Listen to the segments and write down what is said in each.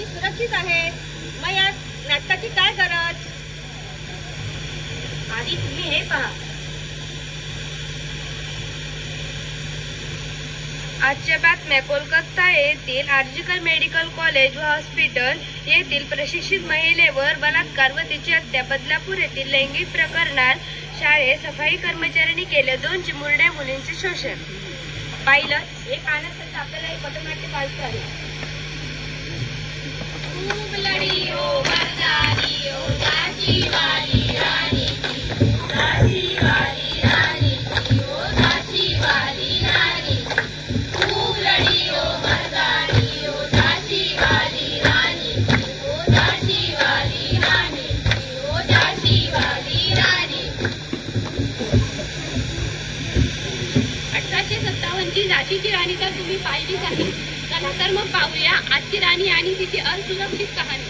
सुरक्षित आहेत. मग या नाटकाची काय गरज? आधी तुम्ही हे पहा. आजच्या बातम्या. कोलकाता येथील आर्जिकल मेडिकल कॉलेज व हॉस्पिटल येथील प्रशिक्षित महिलेवर बलात्कार व तिची हत्या. बदलापूर येथील लैंगिक प्रकरणात शाळेत सफाई कर्मचाऱ्यांनी केले 2 चिमुरड्या मुलींचे शोषण. पाहिलं हे पाहण्यासाठी आपल्याला एक पथनाट्य पाहायचं आहे. खूब लड़ी हो मर्दानी हो दासी वाली रानी की, दासी वाली रानी की, हो दासी वाली रानी. खूब लड़ी हो मर्दानी हो दासी वाली रानी की, हो दासी वाली रानी की, हो दासी वाली रानी. 1857 ची झाशीची राणी तर तुम्ही पाहिलीच आहे. चला तर मग पाहूया आजची राणी आणि तिची असुरक्षित कहाणी.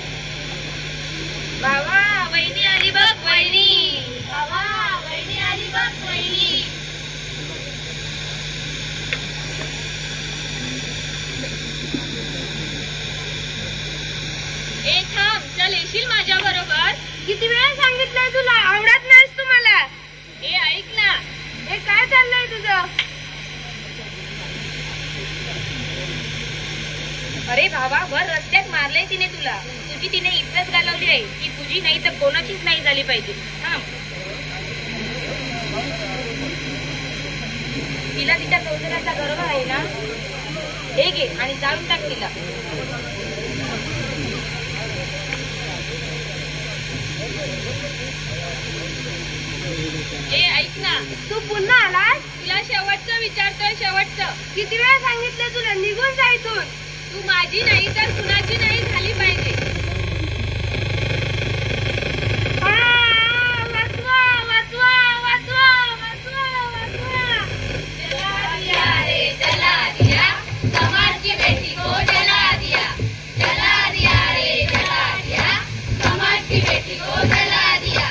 बाबा वहिनी आली बघ वहिनी, बाबा वहिनी आली बघ वहिनी. ए थांब, चल येशील माझ्या बरोबर? किती वेळा सांगितलंय तुला, आवडत नाहीस तुम्हाला. ए ऐक ना, हे काय चाललंय तुझं? अरे भावा, वर रस्त्यात मारले तिने तुला. तुझी तिने इज्जत घालवली आहे. ती तुझी नाही तर कोणाचीच नाही झाली पाहिजे. तिला तिच्या कौशल्याचा गर्व आहे ना. हे घे आणि जाळून टाक तिला. ए ऐक ना, तू पुन्हा आलास? तुला शेवटचं विचारतोय, शेवटचं. किती वेळा सांगितलं तुला, निघून जा इथून. तू माझी नाही तर कुणाची नाही झाली पाहिजे. वाचवा वाचवा वाचवा वाचवा वाचवा. जला दिया रे जला दिया, समाज की बेटी को जला दिया. जला दिया रे जला दिया, समाज की बेटी को जला दिया.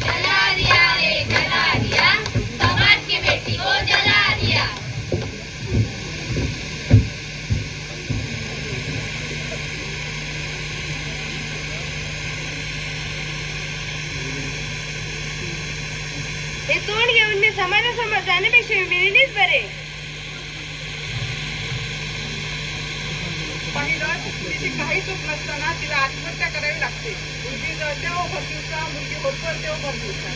जला दिया रे जला दिया, समाज की बेटी को जला दिया. हे तोंड घेऊन मी समाजासमोर जाण्यापेक्षा मिळणीच बरे. पाहिलं, तिची काही चूक नसताना तिला आत्महत्या करावी लागते. मुलगी जळते हो भरदिवसा, मुलगी होतकरते हो भरदिवसा.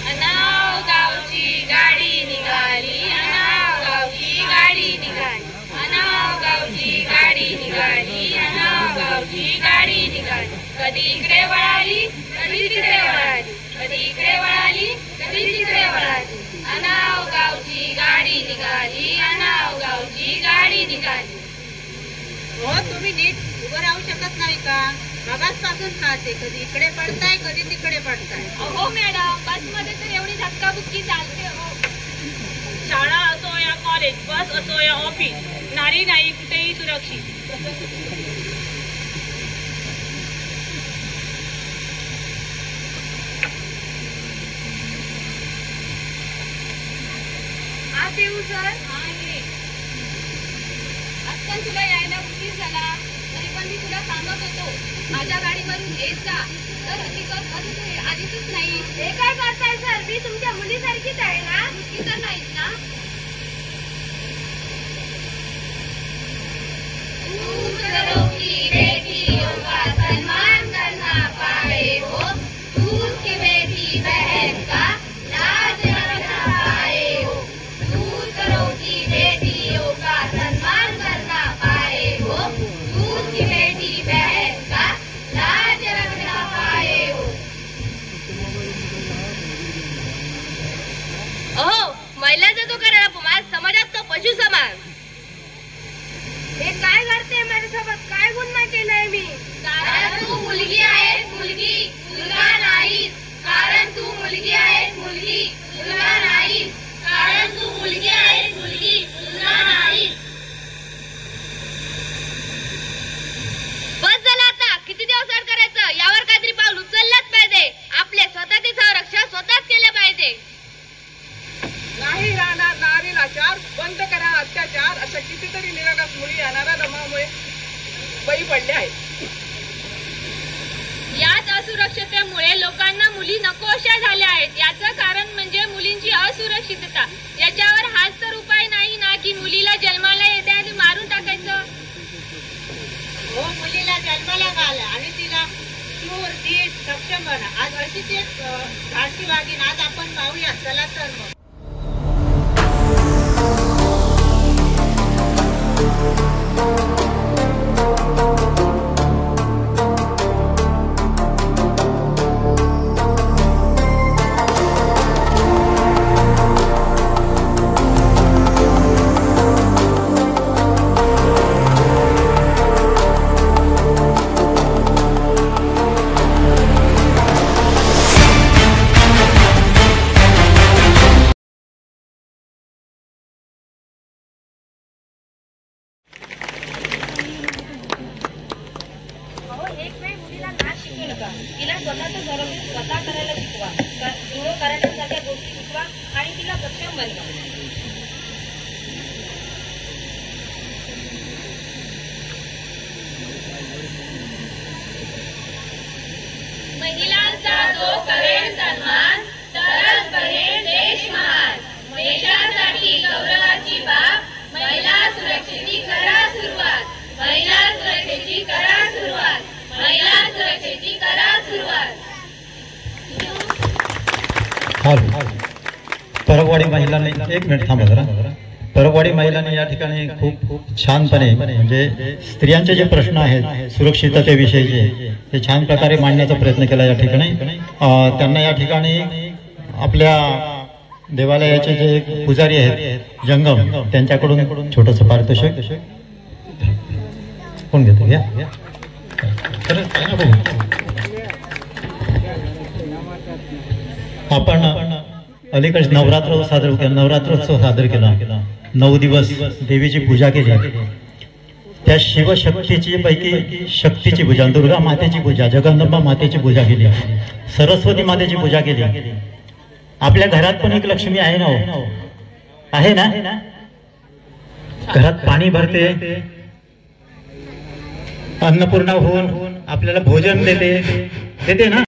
अनाव गावची गाडी निघाली, अनाव गावची गाडी निघाली. कधी इकडे वळाली कधी तिकडे वळाली, कधी इकडे वळाली कधी तिकडे वळाली. अनाव गावची गाडी निघाली, अनाव गावची गाडी निघाली. हो तुम्ही नीट उभं राहू शकत नाही का? मगाचपासून खाते, कधी इकडे पडताय कधी तिकडे पडताय. अहो मॅडम, बसमध्ये तर एवढी धक्काबुक्की चालते हो. शाळा असो या कॉलेज, बस असो या ऑफिस, नारी नाही कुठेही सुरक्षित. आज येऊ सर? आजकाल तुला यायला उशीर झाला, तरी पण मी तुला सांगत होतो माझ्या गाडीवरून येत जा. तर हकीकत असं तू आधीच नाही. हे काय करताय सर? मी तुमच्या मुलीसारखीच आहे ना? मुलगी तर नाहीच ना? दूसरों की बेटियों का सम्मान करना पाए हो, दूर की बेटी बहन का लाज रखना पाए हो. दूसरों की बेटियों का सम्मान करना पाए हो, दूर की बेटी बहन का लाज रखना पाए हो. अहो, महिलांचा तो करा समाजात तो पशु समान. हे काय करते माझ्यासोबत? काय गुन्हा केलाय मी? कारण तू मुलगी आहेस मुलगी, मुलगा नाहीस. कारण तू मुलगी आहेस मुलगी, मुलगा नाहीस. कारण तू मुलगी आहेस मुलगी, मुलगा नाहीस. बस झालं आता. किती दिवस अड करायचं? यावर काहीतरी पाऊल उचललंच पाहिजे. आपले स्वतःचे संरक्षण स्वतःच केले पाहिजे. नाही राहणार नारी लाचार, बंद करा अत्याचार, अशा कितीतरी निरागस मुली येणाऱ्या दमामुळे बळी पडल्या आहेत. याच असुरक्षतेमुळे लोकांना मुली नकोशा झाल्या आहेत. याचं कारण म्हणजे मुलींची असुरक्षितता. याच्यावर हाच तर उपाय नाही ना की मुलीला जन्माला येत्या आधी मारून टाकायचं. हो, मुलीला जन्माला घाला आणि तिला शूर धीर सक्षम बना. आज अशीच एक धाडसी वागीन आज आपण पाहूया. चला तर मग. तिला स्वतःचं संरक्षण स्वतः करायला शिकवा, गृह करण्यासारख्या गोष्टी शिकवा आणि तिला सक्षम बनवा. महिलांचा जो करेल सन्मान, तरच बनेल देश महान. देशासाठी गौरवाची बाब, महिला सुरक्षेची करा सुरुवात. महिला सुरक्षेची करा सुरुवात. महिला सुरक्षेची करा सुरुवात. परबवाडी महिलांनी, एक मिनिट थांबा जरा. परबवाडी महिलांनी या ठिकाणी खूप छानपणे म्हणजे स्त्रियांचे जे प्रश्न आहेत सुरक्षिततेविषयीचे ते छान प्रकारे मांडण्याचा प्रयत्न केला या ठिकाणी. त्यांना या ठिकाणी आपल्या देवालयाचे जे पुजारी आहेत जंगम त्यांच्याकडून छोटंसं पारितोषिक कोण घेतो घ्या. आपण अलीकडे नवरात्रोत्सव सादर केला. 9 दिवस देवीची पूजा केली. त्या शिवशक्तीची पैकी शक्तीची पूजा, दुर्गा मातेची पूजा, जगदंबा मातेची पूजा केली, सरस्वती मातेची पूजा केली. आपल्या घरात पण एक लक्ष्मी आहे ना, हो आहे ना. घरात पाणी भरते, अन्नपूर्णा होऊन आपल्याला भोजन देते ना.